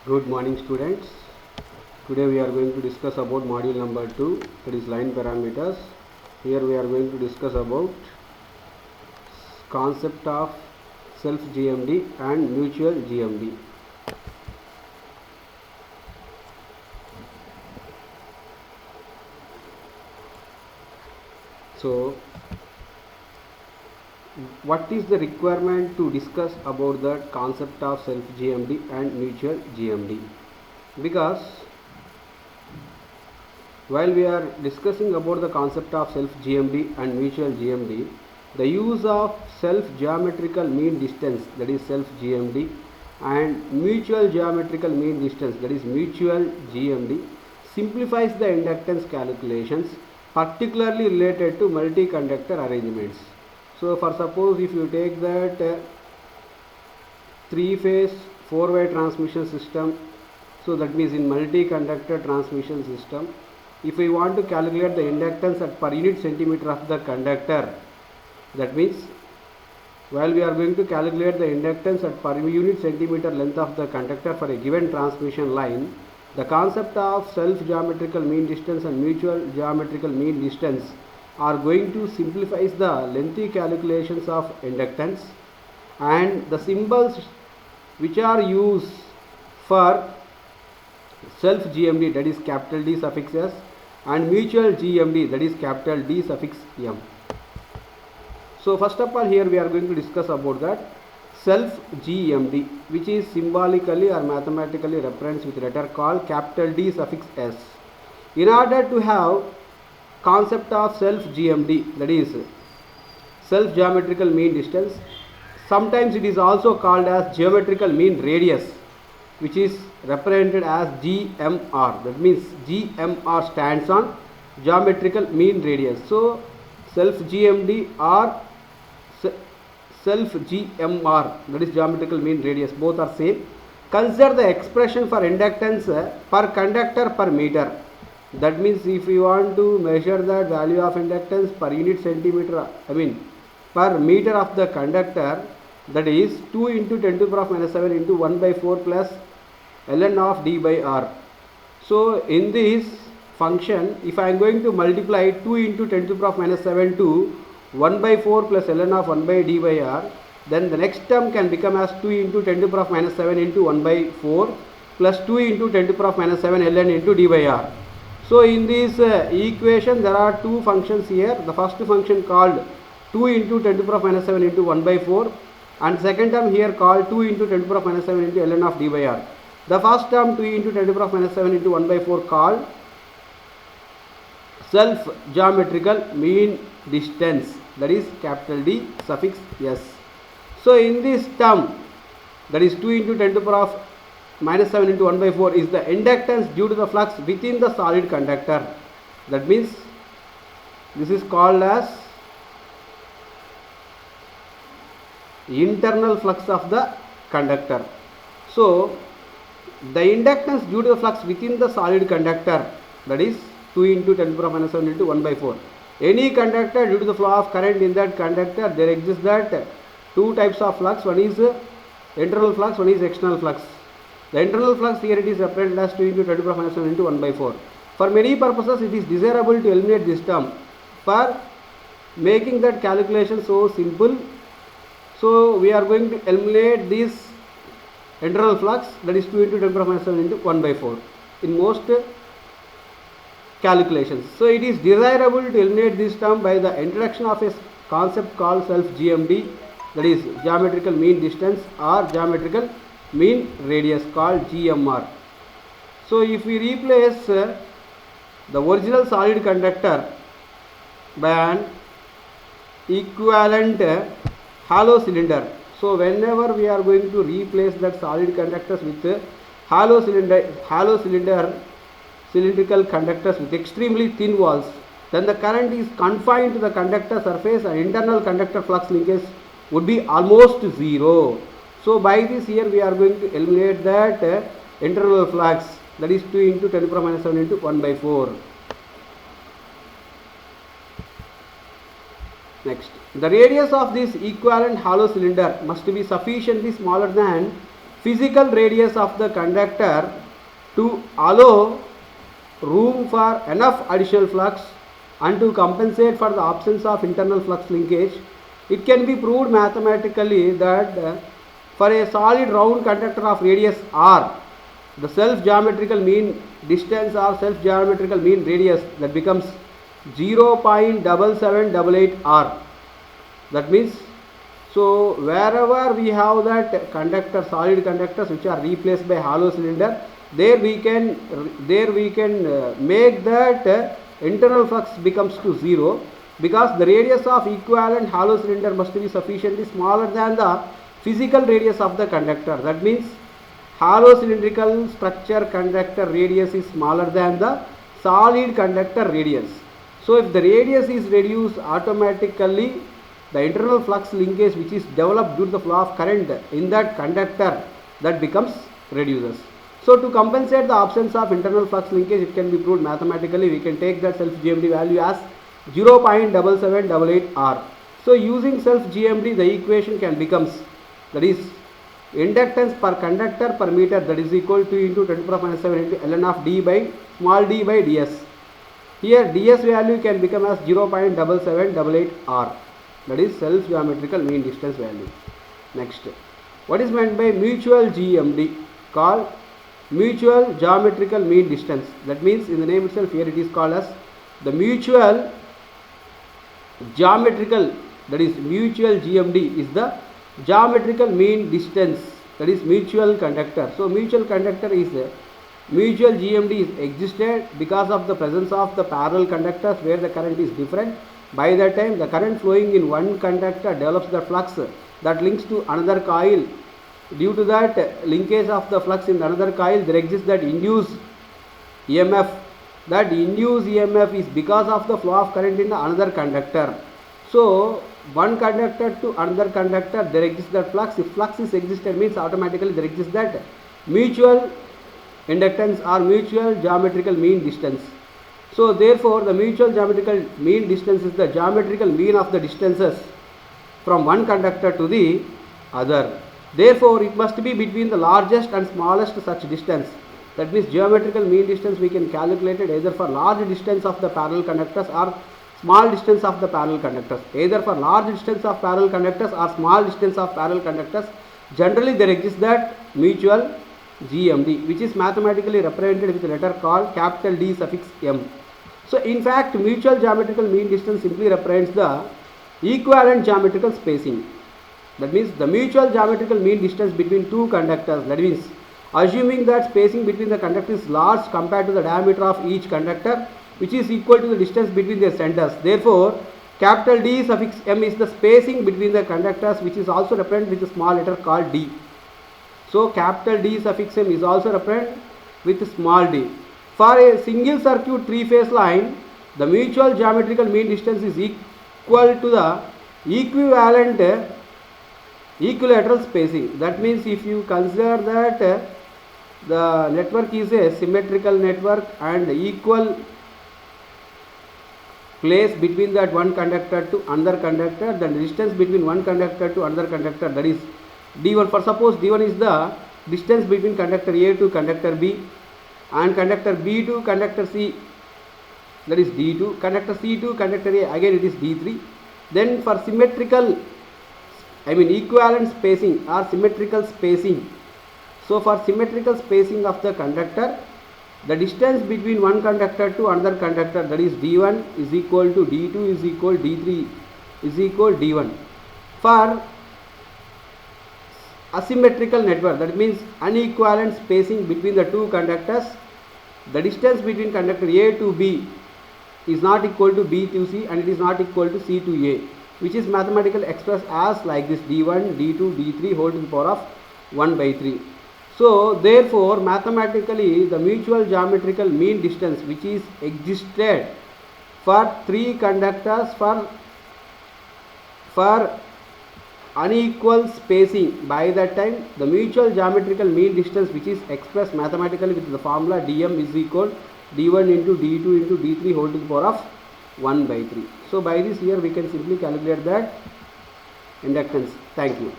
Good morning students. Today we are going to discuss about module number 2, that is line parameters. Here we are going to discuss about concept of self GMD and mutual GMD. So what is the requirement to discuss about the concept of self GMD and mutual GMD? Because while we are discussing about the concept of self GMD and mutual GMD, the use of self geometrical mean distance, that is self GMD, and mutual geometrical mean distance, that is mutual GMD, simplifies the inductance calculations, particularly related to multi-conductor arrangements. So for suppose if you take that three-phase four-way transmission system, so that means in multi-conductor transmission system, if we want to calculate the inductance at per unit centimeter of the conductor, that means while we are going to calculate the inductance at per unit centimeter length of the conductor for a given transmission line, the concept of self geometrical mean distance and mutual geometrical mean distance are going to simplify the lengthy calculations of inductance, and the symbols which are used for self GMD, that is capital D suffix S, and mutual GMD, that is capital D suffix M. So first of all, here we are going to discuss about that self GMD, which is symbolically or mathematically referenced with letter called capital D suffix S. In order to have concept of self GMD, that is self geometrical mean distance, sometimes it is also called as geometrical mean radius, which is represented as GMR. That means GMR stands on geometrical mean radius. So self GMD or self GMR, that is geometrical mean radius, both are same. Consider the expression for inductance per conductor per meter. That means if you want to measure the value of inductance per unit centimeter, per meter of the conductor, that is 2 into 10 to the power minus 7 into 1 by 4 plus ln of d by r. So in this function, if I am going to multiply 2 into 10 to the power minus 7 to 1 by 4 plus ln of 1 by d by r, then the next term can become as 2 into 10 to the power minus 7 into 1 by 4 plus 2 into 10 to the power minus 7 ln into d by r. So in this equation there are two functions here. The first function called 2 into 10 to the power minus 7 into 1 by 4, and second term here called 2 into 10 to the power minus 7 into ln of d by r. The first term 2 into 10 to the power minus 7 into 1 by 4 called self geometrical mean distance, that is capital D suffix S. So in this term, that is 2 into 10 to the power minus 7 into 1 by 4 is the inductance due to the flux within the solid conductor. That means this is called as internal flux of the conductor. So the inductance due to the flux within the solid conductor, that is 2 into 10 to the power minus 7 into 1 by 4. Any conductor, due to the flow of current in that conductor, there exists that two types of flux. One is internal flux, one is external flux. The internal flux here it is represented as 2 into 10 to the power minus 7 into 1 by 4. For many purposes it is desirable to eliminate this term for making that calculation so simple. So we are going to eliminate this internal flux, that is 2 into 10 to the power minus 7 into 1 by 4 in most calculations. So it is desirable to eliminate this term by the introduction of a concept called self GMD, that is geometrical mean distance or geometrical mean radius, called GMR. So if we replace the original solid conductor by an equivalent hollow cylinder, so whenever we are going to replace that solid conductors with hollow cylindrical conductors with extremely thin walls, then the current is confined to the conductor surface and internal conductor flux linkage would be almost zero. So by this here we are going to eliminate that internal flux, that is 2 into 10 to the power minus 7 into 1 by 4. Next, the radius of this equivalent hollow cylinder must be sufficiently smaller than physical radius of the conductor to allow room for enough additional flux and to compensate for the absence of internal flux linkage, it can be proved mathematically that for a solid round conductor of radius r, the self geometrical mean distance or self geometrical mean radius that becomes 0.7788 r. That means, so wherever we have that conductor, solid conductors which are replaced by hollow cylinder, there we can make that internal flux becomes to 0, because the radius of equivalent hollow cylinder must be sufficiently smaller than the physical radius of the conductor. That means hollow cylindrical structure conductor radius is smaller than the solid conductor radius. So if the radius is reduced, automatically the internal flux linkage which is developed due to the flow of current in that conductor, that becomes reduces. So to compensate the absence of internal flux linkage, it can be proved mathematically. We can take that self GMD value as 0.7788 r. So using self GMD, the equation can becomes, that is inductance per conductor per meter, that is equal to into 10 to the power -7 into ln of d by small d by ds. Here ds value can become as 0.7788 r. That is self geometrical mean distance value. Next, what is meant by mutual GMD? Called mutual geometrical mean distance. That means in the name itself, here it is called as the mutual geometrical, that is mutual GMD is the geometrical mean distance, that is mutual conductor. So mutual conductor is mutual GMD is existed because of the presence of the parallel conductors where the current is different. By that time, the current flowing in one conductor develops the flux that links to another coil. Due to that linkage of the flux in another coil, there exists that induced EMF. That induced EMF is because of the flow of current in another conductor. So one conductor to another conductor, there exists that flux. If flux is existed, means automatically there exists that mutual inductance or mutual geometrical mean distance. So therefore the mutual geometrical mean distance is the geometrical mean of the distances from one conductor to the other. Therefore it must be between the largest and smallest such distance. That means geometrical mean distance we can calculate it either for large distance of the parallel conductors or small distance of the parallel conductors. Either for large distance of parallel conductors or small distance of parallel conductors, generally there exists that mutual GMD, which is mathematically represented with a letter called capital D suffix m. So in fact, mutual geometrical mean distance simply represents the equivalent geometrical spacing. That means the mutual geometrical mean distance between two conductors. That means assuming that spacing between the conductors is large compared to the diameter of each conductor, which is equal to the distance between their centers. Therefore, capital D suffix m is the spacing between the conductors, which is also represented with a small letter called d. So capital D suffix m is also represented with small d. For a single circuit three-phase line, the mutual geometrical mean distance is equal to the equivalent equilateral spacing. That means if you consider that the network is a symmetrical network and equal place between that one conductor to another conductor, then the distance between one conductor to another conductor, that is d1. For suppose d1 is the distance between conductor A to conductor B and conductor B to conductor C, that is d2. Conductor C to conductor A, again it is d3. Then for symmetrical, equivalent spacing or symmetrical spacing. So for symmetrical spacing of the conductor, the distance between one conductor to another conductor, that is d1 is equal to d2 is equal d3 is equal d1. For asymmetrical network, that means unequivalent spacing between the two conductors, the distance between conductor A to B is not equal to B to C and it is not equal to C to A, which is mathematically expressed as like this d1, d2, d3 whole to the power of 1 by 3. So therefore mathematically the mutual geometrical mean distance which is existed for three conductors for unequal spacing, by that time the mutual geometrical mean distance which is expressed mathematically with the formula dm is equal d1 into d2 into d3 whole to the power of 1 by 3. So by this here we can simply calculate that inductance. Thank you.